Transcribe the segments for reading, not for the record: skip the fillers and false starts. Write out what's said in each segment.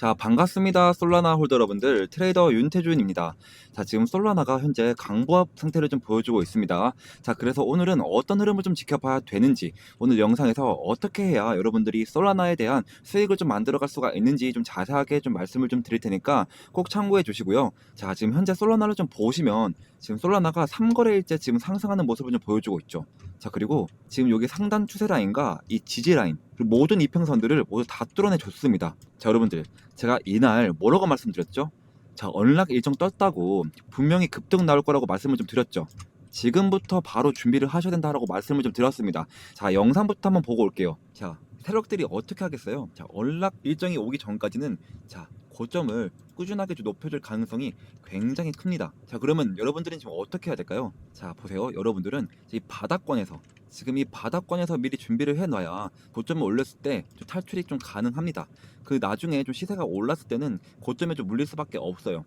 자, 반갑습니다. 솔라나 홀더 여러분들, 트레이더 윤태준입니다. 자, 지금 솔라나가 현재 강보합 상태를 좀 보여주고 있습니다. 자, 그래서 오늘은 어떤 흐름을 좀 지켜봐야 되는지, 오늘 영상에서 어떻게 해야 여러분들이 솔라나에 대한 수익을 좀 만들어갈 수가 있는지 좀 자세하게 좀 말씀을 좀 드릴 테니까 꼭 참고해 주시고요. 자, 지금 현재 솔라나를 좀 보시면 지금 솔라나가 3거래일째 지금 상승하는 모습을 좀 보여주고 있죠. 자, 그리고 지금 여기 상단 추세 라인과 이 지지 라인, 그리고 모든 이평선들을 모두 다 뚫어내 줬습니다. 자, 여러분들, 제가 이날 뭐라고 말씀드렸죠? 자, 언락 일정 떴다고 분명히 급등 나올 거라고 말씀을 좀 드렸죠. 지금부터 바로 준비를 하셔야 된다라고 말씀을 좀 드렸습니다. 자, 영상부터 한번 보고 올게요. 자, 세력들이 어떻게 하겠어요? 자, 언락 일정이 오기 전까지는 자, 고점을 꾸준하게 좀 높여줄 가능성이 굉장히 큽니다. 자, 그러면 여러분들은 지금 어떻게 해야 될까요? 자, 보세요. 여러분들은 이 바닥권에서 지금 이 바닥권에서 미리 준비를 해놔야 고점을 올렸을 때 좀 탈출이 좀 가능합니다. 그 나중에 좀 시세가 올랐을 때는 고점에 좀 물릴 수밖에 없어요.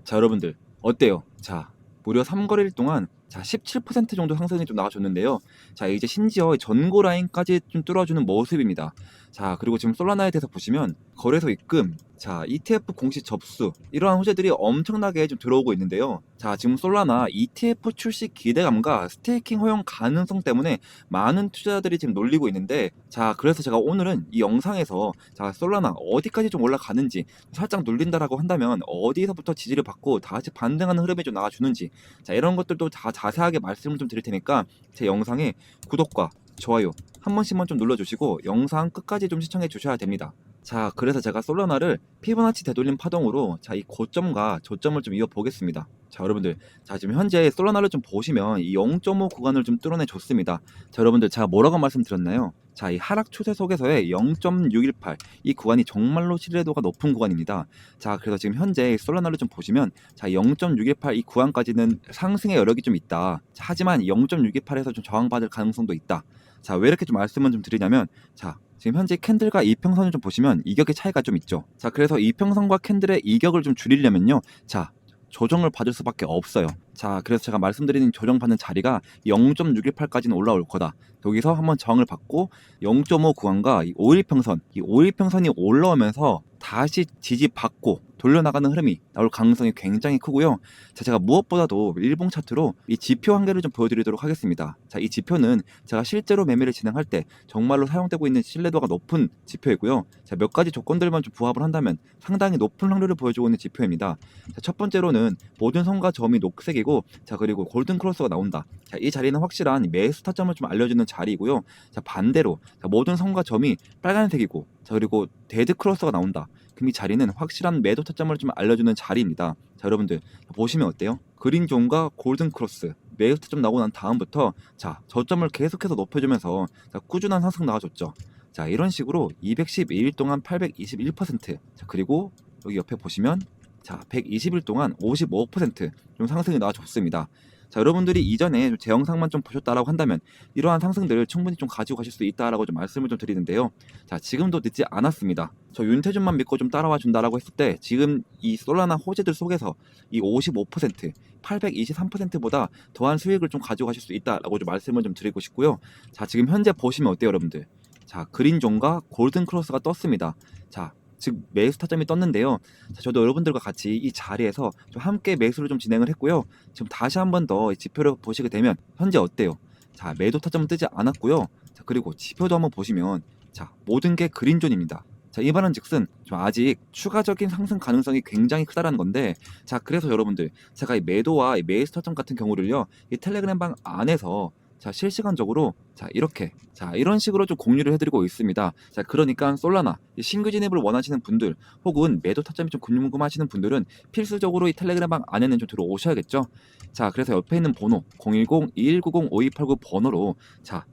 자, 여러분들 어때요? 자, 무려 3거래일 동안 자 17% 정도 상승이 좀 나와줬는데요. 자, 이제 심지어 전고 라인까지 좀 뚫어주는 모습입니다. 자, 그리고 지금 솔라나에 대해서 보시면 거래소 입금, 자 ETF 공시 접수 이러한 호재들이 엄청나게 좀 들어오고 있는데요. 자, 지금 솔라나 ETF 출시 기대감과 스테이킹 허용 가능성 때문에 많은 투자자들이 지금 놀리고 있는데, 자, 그래서 제가 오늘은 이 영상에서 자 솔라나 어디까지 좀 올라가는지 살짝 눌린다라고 한다면 어디서부터 지지를 받고 다시 반등하는 흐름이 좀 나와주는지, 자 이런 것들도 다 자세하게 말씀을 좀 드릴 테니까 제 영상에 구독과 좋아요 한 번씩만 좀 눌러주시고 영상 끝까지 좀 시청해 주셔야 됩니다. 자, 그래서 제가 솔라나를 피보나치 되돌림 파동으로 자 이 고점과 저점을 좀 이어 보겠습니다. 자, 여러분들, 자 지금 현재 솔라나를 좀 보시면 이 0.5 구간을 좀 뚫어내 줬습니다. 자, 여러분들, 제가 뭐라고 말씀드렸나요? 자, 이 하락 추세 속에서의 0.618 이 구간이 정말로 신뢰도가 높은 구간입니다. 자, 그래서 지금 현재 솔라나를 좀 보시면 자 0.618 이 구간까지는 상승의 여력이 좀 있다. 자, 하지만 0.618에서 좀 저항받을 가능성도 있다. 자, 왜 이렇게 좀 말씀을 좀 드리냐면, 자 지금 현재 캔들과 이평선을 좀 보시면 이격의 차이가 좀 있죠. 자, 그래서 이평선과 캔들의 이격을 좀 줄이려면요, 자 조정을 받을 수밖에 없어요. 자, 그래서 제가 말씀드리는 조정받는 자리가 0.618까지는 올라올 거다. 여기서 한번 저항을 받고 0.5 구간과 이 5일평선, 이 5일평선이 올라오면서 다시 지지받고 돌려나가는 흐름이 나올 가능성이 굉장히 크고요. 자, 제가 무엇보다도 일봉 차트로 이 지표 한 개를 좀 보여드리도록 하겠습니다. 자, 이 지표는 제가 실제로 매매를 진행할 때 정말로 사용되고 있는 신뢰도가 높은 지표이고요. 자, 몇 가지 조건들만 좀 부합을 한다면 상당히 높은 확률을 보여주고 있는 지표입니다. 자, 첫 번째로는 모든 선과 점이 녹색이고, 자 그리고 골든 크로스가 나온다. 자, 이 자리는 확실한 매수 타점을 좀 알려주는 자리이고요. 자, 반대로 자, 모든 선과 점이 빨간색이고, 자 그리고 데드 크로스가 나온다. 그럼 이 자리는 확실한 매도 타점을 좀 알려주는 자리입니다. 자, 여러분들 보시면 어때요? 그린존과 골든 크로스 매수 타점 나오고 난 다음부터 자 저점을 계속해서 높여주면서 자, 꾸준한 상승 나와줬죠. 자, 이런 식으로 212일 동안 821%, 자 그리고 여기 옆에 보시면 자 120일 동안 55%좀 상승이 나와줬습니다. 자, 여러분들이 이전에 제 영상만 좀 보셨다라고 한다면 이러한 상승들을 충분히 좀 가지고 가실 수 있다라고 좀 말씀을 좀 드리는데요. 자, 지금도 늦지 않았습니다. 저 윤태준만 믿고 좀 따라와 준다라고 했을 때 지금 이 솔라나 호재들 속에서 이 55%, 823%보다 더한 수익을 좀 가지고 가실 수 있다라고 좀 말씀을 좀 드리고 싶고요. 자, 지금 현재 보시면 어때요, 여러분들? 자, 그린존과 골든 크로스가 떴습니다. 자, 즉 매수 타점이 떴는데요. 자, 저도 여러분들과 같이 이 자리에서 좀 함께 매수를 좀 진행을 했고요. 지금 다시 한 번 더 지표를 보시게 되면 현재 어때요? 자, 매도 타점은 뜨지 않았고요. 자, 그리고 지표도 한번 보시면 자 모든 게 그린존입니다. 자, 이 말은 즉슨 좀 아직 추가적인 상승 가능성이 굉장히 크다라는 건데, 자 그래서 여러분들 제가 이 매도와 이 매수 타점 같은 경우를요 이 텔레그램 방 안에서 자 실시간적으로 자 이렇게 자 이런 식으로 좀 공유를 해드리고 있습니다. 자, 그러니까 솔라나 신규 진입을 원하시는 분들 혹은 매도 타점이 좀 궁금하시는 분들은 필수적으로 이 텔레그램 방 안에는 좀 들어오셔야겠죠. 자, 그래서 옆에 있는 번호 010-2190-5289 번호로 자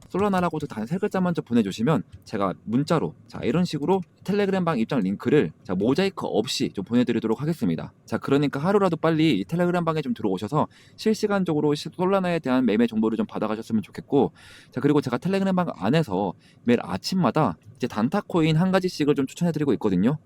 솔라나라고도 단 세 글자 먼저 보내주시면 제가 문자로 자 이런 식으로 텔레그램 방 입장 링크를 자 모자이크 없이 좀 보내드리도록 하겠습니다. 자, 그러니까 하루라도 빨리 이 텔레그램 방에 좀 들어오셔서 실시간적으로 솔라나에 대한 매매 정보를 좀 받아가셨으면 좋겠고, 자 그리고 제가 텔레그램 방 안에서 매일 아침마다 이제 단타 코인 한 가지씩을 좀 추천해드리고 있거든요.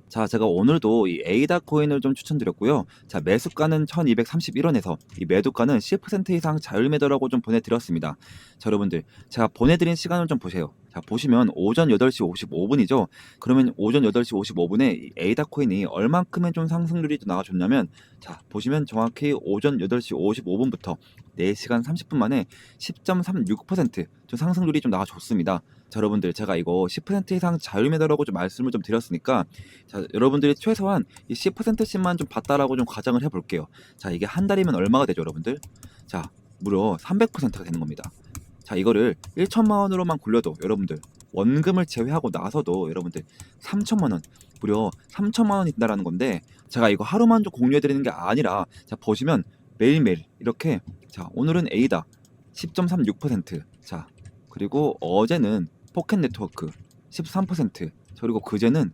자, 제가 오늘도 이 에이다 코인을 좀 추천드렸고요. 자, 매수가는 1231원에서 이 매도가는 10% 이상 자율 매도라고 좀 보내드렸습니다. 자, 여러분들, 제가 보내드린 시간을 좀 보세요. 자, 자, 보시면 오전 8시 55분이죠. 그러면 오전 8시 55분에 에이다 코인이 얼만큼의 좀 상승률이 나와줬냐면, 자, 보시면 정확히 오전 8시 55분부터 4시간 30분 만에 10.36%좀 상승률이 좀 나와줬습니다. 자, 여러분들 제가 이거 10% 이상 자유매도라고 좀 말씀을 좀 드렸으니까, 자, 여러분들이 최소한 이 10%씩만 좀 봤다라고 좀 가정을 해볼게요. 자, 이게 한 달이면 얼마가 되죠, 여러분들? 자, 무려 300%가 되는 겁니다. 자, 이거를 1천만 원으로만 굴려도 여러분들 원금을 제외하고 나서도 여러분들 3천만 원, 무려 3천만 원이 된다라는 건데, 제가 이거 하루만 좀 공유해 드리는 게 아니라, 자, 보시면 매일매일 이렇게, 자, 오늘은 A다 10.36%, 자, 그리고 어제는 포켓 네트워크 13%, 그리고 그제는,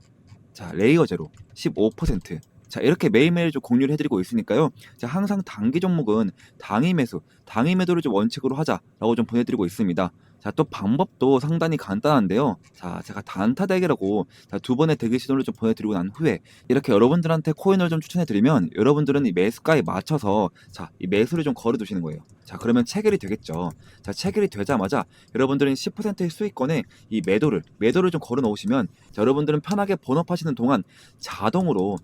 자, 레이어 제로 15%. 자, 이렇게 매일매일 좀 공유를 해드리고 있으니까요. 자, 항상 단기 종목은 당일 매수, 당일 매도를 좀 원칙으로 하자라고 좀 보내드리고 있습니다. 자, 또 방법도 상당히 간단한데요. 자, 제가 단타 대기라고, 자, 2번의 대기 시도를 좀 보내드리고 난 후에 이렇게 여러분들한테 코인을 좀 추천해드리면, 여러분들은 이 매수가에 맞춰서, 자, 이 매수를 좀 걸어두시는 거예요. 자, 그러면 체결이 되겠죠. 자, 체결이 되자마자 여러분들은 10%의 수익권에 이 매도를 좀 걸어 놓으시면, 자, 여러분들은 편하게 본업하시는 동안 자동으로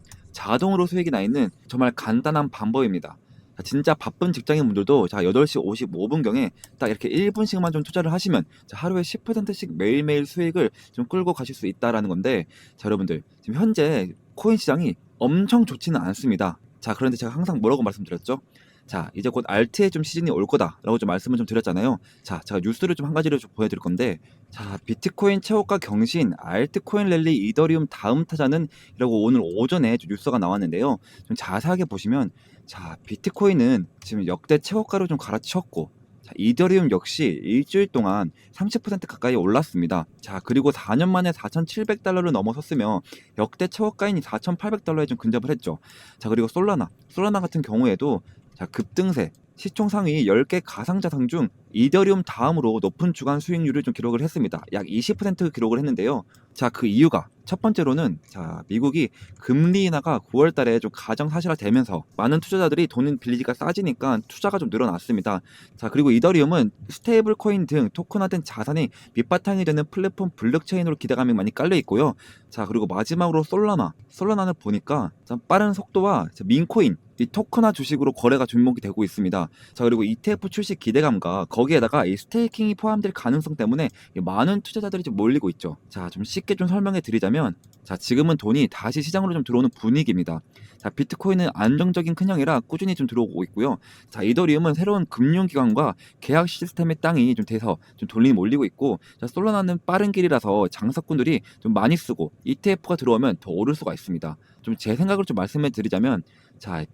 수익이 나 있는 정말 간단한 방법입니다. 자, 진짜 바쁜 직장인분들도, 자, 8시 55분경에 딱 이렇게 1분씩만 좀 투자를 하시면, 자, 하루에 10%씩 매일매일 수익을 좀 끌고 가실 수 있다라는 건데, 자, 여러분들 지금 현재 코인 시장이 엄청 좋지는 않습니다. 자, 그런데 제가 항상 뭐라고 말씀드렸죠? 자, 이제 곧 알트의 좀 시즌이 올 거다라고 좀 말씀을 좀 드렸잖아요. 자, 제가 뉴스를 좀 한 가지를 좀 보여드릴 건데, 자, 비트코인 최고가 경신, 알트코인 랠리, 이더리움 다음 타자는, 이라고 오늘 오전에 좀 뉴스가 나왔는데요. 좀 자세하게 보시면, 자, 비트코인은 지금 역대 최고가로 좀 갈아치웠고, 자, 이더리움 역시 일주일 동안 30% 가까이 올랐습니다. 자, 그리고 4년 만에 4,700달러를 넘어섰으며 역대 최고가인 4,800달러에 좀 근접을 했죠. 자, 그리고 솔라나 같은 경우에도, 자, 급등세, 시총 상위 10개 가상자산 중 이더리움 다음으로 높은 주간 수익률을 좀 기록을 했습니다. 약 20% 기록을 했는데요. 자, 그 이유가 첫 번째로는, 자, 미국이 금리 인하가 9월 달에 좀 가정사실화되면서 많은 투자자들이 돈 빌리기가 싸지니까 투자가 좀 늘어났습니다. 자, 그리고 이더리움은 스테이블 코인 등 토큰화된 자산이 밑바탕이 되는 플랫폼 블록체인으로 기대감이 많이 깔려 있고요. 자, 그리고 마지막으로 솔라나를 보니까 좀 빠른 속도와 민코인, 이 토큰화 주식으로 거래가 주목이 되고 있습니다. 자, 그리고 ETF 출시 기대감과 거기에다가 이 스테이킹이 포함될 가능성 때문에 많은 투자자들이 좀 몰리고 있죠. 자, 좀 쉽게 좀 설명해 드리자면, 자, 지금은 돈이 다시 시장으로 좀 들어오는 분위기입니다. 자, 비트코인은 안정적인 큰형이라 꾸준히 좀 들어오고 있고요. 자, 이더리움은 새로운 금융기관과 계약 시스템의 땅이 좀 돼서 좀 돈이 몰리고 있고, 자, 솔라나는 빠른 길이라서 장사꾼들이 좀 많이 쓰고 ETF가 들어오면 더 오를 수가 있습니다. 좀 제 생각을 좀 말씀해 드리자면, 자, 이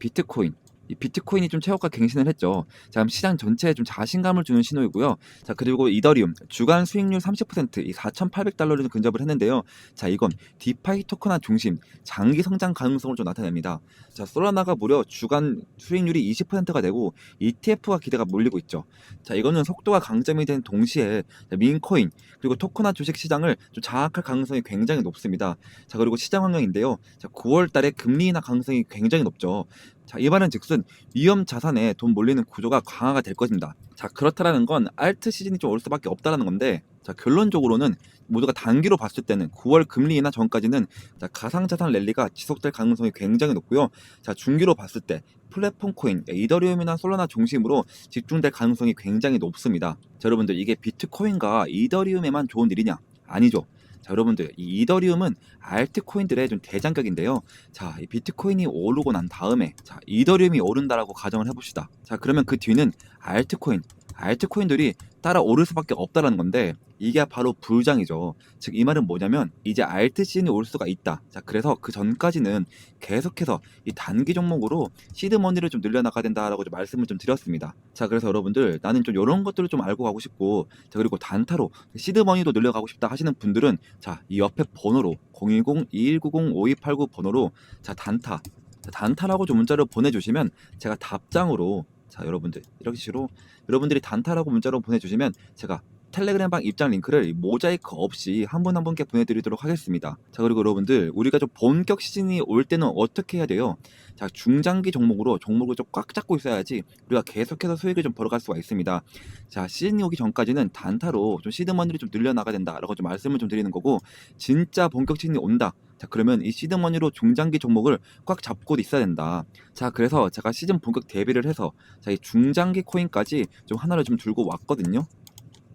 비트코인이 좀 최고가 갱신을 했죠. 자, 그럼 시장 전체에 좀 자신감을 주는 신호이고요. 자, 그리고 이더리움 주간 수익률 30%, 이 4,800달러를 좀 근접을 했는데요. 자, 이건 디파이 토큰화 중심 장기 성장 가능성을 좀 나타냅니다. 자, 솔라나가 무려 주간 수익률이 20%가 되고 ETF가 기대가 몰리고 있죠. 자, 이거는 속도가 강점이 된 동시에, 자, 민코인 그리고 토큰화 주식 시장을 좀 장악할 가능성이 굉장히 높습니다. 자, 그리고 시장 환경인데요. 자, 9월 달에 금리 인하 가능성이 굉장히 높죠. 자, 이 말은 즉슨 위험 자산에 돈 몰리는 구조가 강화가 될 것입니다. 자, 그렇다라는 건 알트 시즌이 좀 올 수밖에 없다라는 건데, 자, 결론적으로는 모두가 단기로 봤을 때는 9월 금리 인하 전까지는, 자, 가상자산 랠리가 지속될 가능성이 굉장히 높고요. 자, 중기로 봤을 때 플랫폼 코인, 이더리움이나 솔라나 중심으로 집중될 가능성이 굉장히 높습니다. 자, 여러분들 이게 비트코인과 이더리움에만 좋은 일이냐? 아니죠. 자, 여러분들 이 이더리움은 알트코인들의 좀 대장격인데요. 자, 이 비트코인이 오르고 난 다음에, 자, 이더리움이 오른다라고 가정을 해봅시다. 자, 그러면 그 뒤는 알트코인들이 따라 오를 수밖에 없다라는 건데, 이게 바로 불장이죠. 즉, 이 말은 뭐냐면 이제 알트 시즌이 올 수가 있다. 자, 그래서 그 전까지는 계속해서 이 단기 종목으로 시드머니를 좀 늘려나가야 된다라고 좀 말씀을 좀 드렸습니다. 자, 그래서 여러분들 나는 좀 이런 것들을 좀 알고 가고 싶고, 자, 그리고 단타로 시드머니도 늘려가고 싶다 하시는 분들은, 자, 이 옆에 번호로 010-2190-5289 번호로, 자, 단타라고 좀 문자를 보내주시면 제가 답장으로, 자, 여러분들 이렇게 식으로 여러분들이 단타라고 문자로 보내주시면 제가 텔레그램방 입장 링크를 모자이크 없이 한 분 한 분께 보내드리도록 하겠습니다. 자, 그리고 여러분들, 우리가 좀 본격 시즌이 올 때는 어떻게 해야 돼요? 자, 중장기 종목으로 종목을 좀 꽉 잡고 있어야지 우리가 계속해서 수익을 좀 벌어갈 수가 있습니다. 자, 시즌이 오기 전까지는 단타로 좀 시드머니를 좀 늘려나가야 된다라고 좀 말씀을 좀 드리는 거고, 진짜 본격 시즌이 온다. 자, 그러면 이 시드머니로 중장기 종목을 꽉 잡고 있어야 된다. 자, 그래서 제가 시즌 본격 대비를 해서 자, 이 중장기 코인까지 좀 하나를 좀 들고 왔거든요.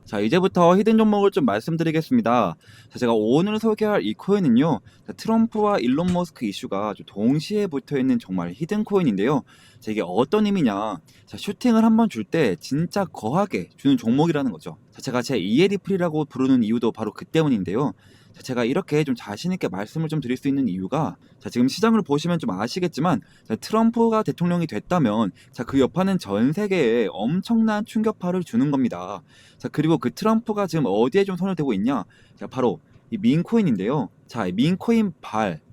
자, 이제부터 히든 종목을 좀 말씀드리겠습니다. 자, 제가 오늘 소개할 이 코인은요, 자, 트럼프와 일론 머스크 이슈가 좀 동시에 붙어있는 정말 히든 코인인데요. 자, 이게 어떤 의미냐? 자, 슈팅을 한번 줄 때 진짜 거하게 주는 종목이라는 거죠. 자, 제가 제 이에리플이라고 부르는 이유도 바로 그 때문인데요. 자, 제가 이렇게 좀 자신있게 말씀을 좀 드릴 수 있는 이유가, 자, 지금 시장을 보시면 좀 아시겠지만, 자, 트럼프가 대통령이 됐다면, 자, 그 여파는 전 세계에 엄청난 충격파를 주는 겁니다. 자, 그리고 그 트럼프가 지금 어디에 좀 손을 대고 있냐? 자, 바로 이 민코인인데요. 자, 이 민코인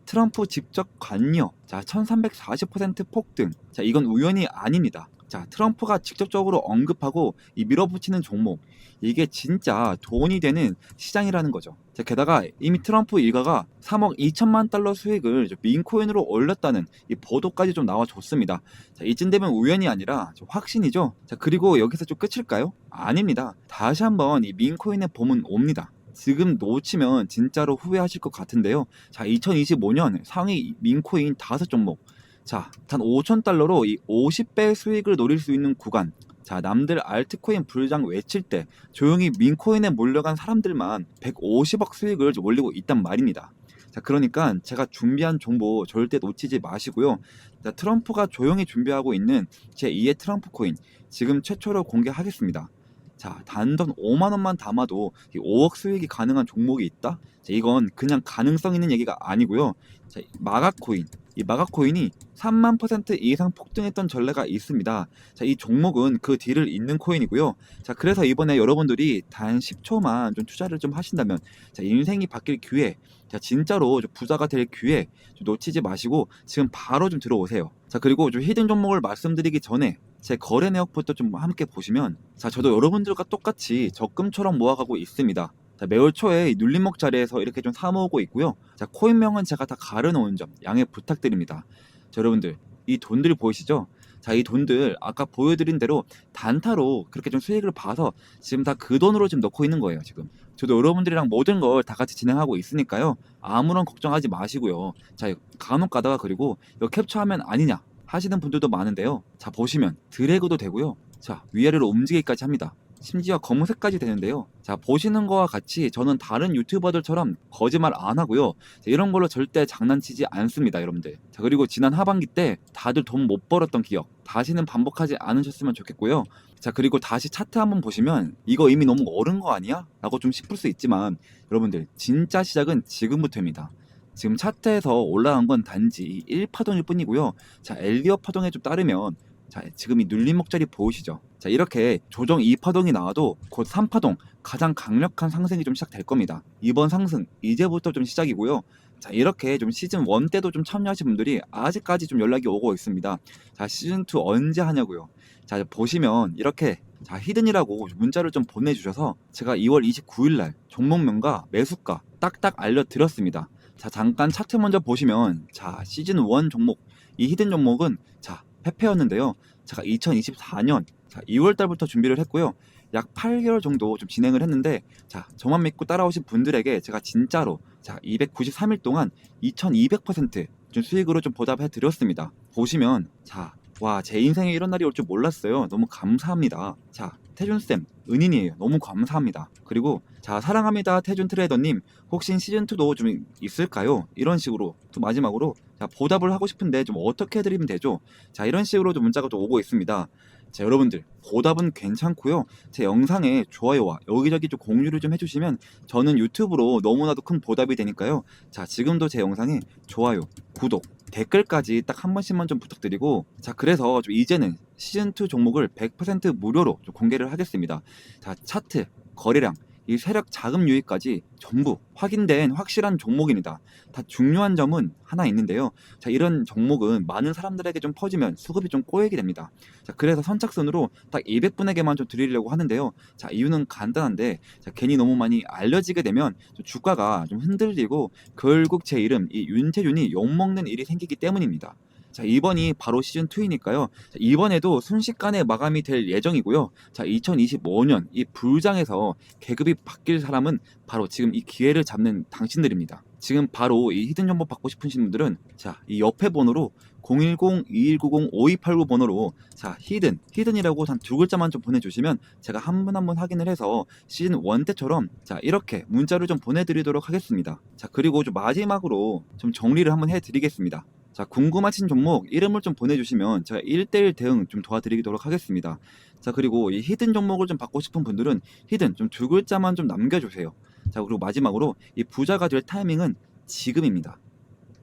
트럼프 직접 관여, 자, 1340% 폭등. 자, 이건 우연이 아닙니다. 자, 트럼프가 직접적으로 언급하고 이 밀어붙이는 종목, 이게 진짜 돈이 되는 시장이라는 거죠. 자, 게다가 이미 트럼프 일가가 3억 2천만 달러 수익을 민코인으로 올렸다는 이 보도까지 좀 나와줬습니다. 자, 이쯤 되면 우연이 아니라 확신이죠. 자, 그리고 여기서 좀 끝일까요? 아닙니다. 다시 한번 이 민코인의 봄은 옵니다. 지금 놓치면 진짜로 후회하실 것 같은데요. 자, 2025년 상위 민코인 5종목. 자, 단 5,000달러로 이 50배 수익을 노릴 수 있는 구간. 자, 남들 알트코인 불장 외칠 때 조용히 민코인에 몰려간 사람들만 150억 수익을 올리고 있단 말입니다. 자, 그러니까 제가 준비한 정보 절대 놓치지 마시고요. 자, 트럼프가 조용히 준비하고 있는 제2의 트럼프 코인 지금 최초로 공개하겠습니다. 자, 단돈 5만 원만 담아도 5억 수익이 가능한 종목이 있다? 자, 이건 그냥 가능성 있는 얘기가 아니고요. 자, 마가코인. 이 마가코인이 3만 % 이상 폭등했던 전례가 있습니다. 자, 이 종목은 그 뒤를 잇는 코인이고요. 자, 그래서 이번에 여러분들이 단 10초만 좀 투자를 좀 하신다면, 자, 인생이 바뀔 기회, 자, 진짜로 좀 부자가 될 기회 좀 놓치지 마시고 지금 바로 좀 들어오세요. 자, 그리고 좀 히든 종목을 말씀드리기 전에 제 거래 내역부터 좀 함께 보시면, 자, 저도 여러분들과 똑같이 적금처럼 모아가고 있습니다. 자, 매월 초에 눌림목 자리에서 이렇게 좀 사모으고 있고요. 자, 코인명은 제가 다 가려놓은 점 양해 부탁드립니다. 자, 여러분들, 이 돈들 보이시죠? 자, 이 돈들 아까 보여드린 대로 단타로 그렇게 좀 수익을 봐서 지금 다 그 돈으로 지금 넣고 있는 거예요. 지금 저도 여러분들이랑 모든 걸 다 같이 진행하고 있으니까요, 아무런 걱정하지 마시고요. 자, 간혹 가다가 그리고 이거 캡처하면 아니냐 하시는 분들도 많은데요. 자, 보시면 드래그도 되고요. 자, 위아래로 움직이기까지 합니다. 심지어 검색까지 되는데요. 자, 보시는 거와 같이 저는 다른 유튜버들처럼 거짓말 안 하고요. 자, 이런 걸로 절대 장난치지 않습니다, 여러분들. 자, 그리고 지난 하반기 때 다들 돈 못 벌었던 기억 다시는 반복하지 않으셨으면 좋겠고요. 자, 그리고 다시 차트 한번 보시면 이거 이미 너무 어른 거 아니야? 라고 좀 싶을 수 있지만, 여러분들 진짜 시작은 지금부터입니다. 지금 차트에서 올라간 건 단지 1파동일 뿐이고요. 자, 엘리엇 파동에 좀 따르면, 자, 지금 이 눌림목 자리 보이시죠? 자, 이렇게 조정 2파동이 나와도 곧 3파동, 가장 강력한 상승이 좀 시작될 겁니다. 이번 상승 이제부터 좀 시작이고요. 자, 이렇게 좀 시즌 1 때도 좀 참여하신 분들이 아직까지 좀 연락이 오고 있습니다. 자, 시즌 2 언제 하냐고요. 자, 보시면 이렇게, 자, 히든이라고 문자를 좀 보내주셔서 제가 2월 29일날 종목명과 매수가 딱딱 알려드렸습니다. 자, 잠깐 차트 먼저 보시면, 자, 시즌 1 종목, 이 히든 종목은, 자, 페페였는데요. 제가 2024년 2월 달부터 준비를 했고요. 약 8개월 정도 좀 진행을 했는데, 자, 저만 믿고 따라오신 분들에게 제가 진짜로, 자, 293일 동안 2200%좀 수익으로 좀 보답해 드렸습니다. 보시면, 자, 와, 제 인생에 이런 날이 올 줄 몰랐어요. 너무 감사합니다. 자, 태준쌤, 은인이에요. 너무 감사합니다. 그리고, 자, 사랑합니다, 태준 트레이더님. 혹시 시즌2도 좀 있을까요? 이런 식으로, 또 마지막으로, 자, 보답을 하고 싶은데 좀 어떻게 해드리면 되죠? 자, 이런 식으로 좀 문자가 또 오고 있습니다. 자, 여러분들, 보답은 괜찮고요. 제 영상에 좋아요와 여기저기 좀 공유를 좀 해주시면 저는 유튜브로 너무나도 큰 보답이 되니까요. 자, 지금도 제 영상에 좋아요, 구독, 댓글까지 딱 한 번씩만 좀 부탁드리고, 자, 그래서 좀 이제는 시즌2 종목을 100% 무료로 좀 공개를 하겠습니다. 자, 차트, 거래량, 이 세력 자금 유입까지 전부 확인된 확실한 종목입니다. 다 중요한 점은 하나 있는데요. 자, 이런 종목은 많은 사람들에게 좀 퍼지면 수급이 좀 꼬이게 됩니다. 자, 그래서 선착순으로 딱 200분에게만 좀 드리려고 하는데요. 자, 이유는 간단한데, 자, 괜히 너무 많이 알려지게 되면 좀 주가가 좀 흔들리고 결국 제 이름 이 윤태준이 욕먹는 일이 생기기 때문입니다. 자, 이번이 바로 시즌2이니까요. 이번에도 순식간에 마감이 될 예정이고요. 자, 2025년 이 불장에서 계급이 바뀔 사람은 바로 지금 이 기회를 잡는 당신들입니다. 지금 바로 이 히든 정보 받고 싶으신 분들은 자, 이 옆에 번호로 010-2190-5289 번호로 자, 히든이라고 단 두 글자만 좀 보내주시면 제가 한 분 한 분 확인을 해서 시즌 1 때처럼 자, 이렇게 문자를 좀 보내드리도록 하겠습니다. 자, 그리고 좀 마지막으로 좀 정리를 한번 해드리겠습니다. 자, 궁금하신 종목 이름을 좀 보내주시면 제가 1대1 대응 좀 도와드리도록 하겠습니다. 자, 그리고 이 히든 종목을 좀 받고 싶은 분들은 히든 좀 두 글자만 좀 남겨주세요. 자, 그리고 마지막으로 이 부자가 될 타이밍은 지금입니다.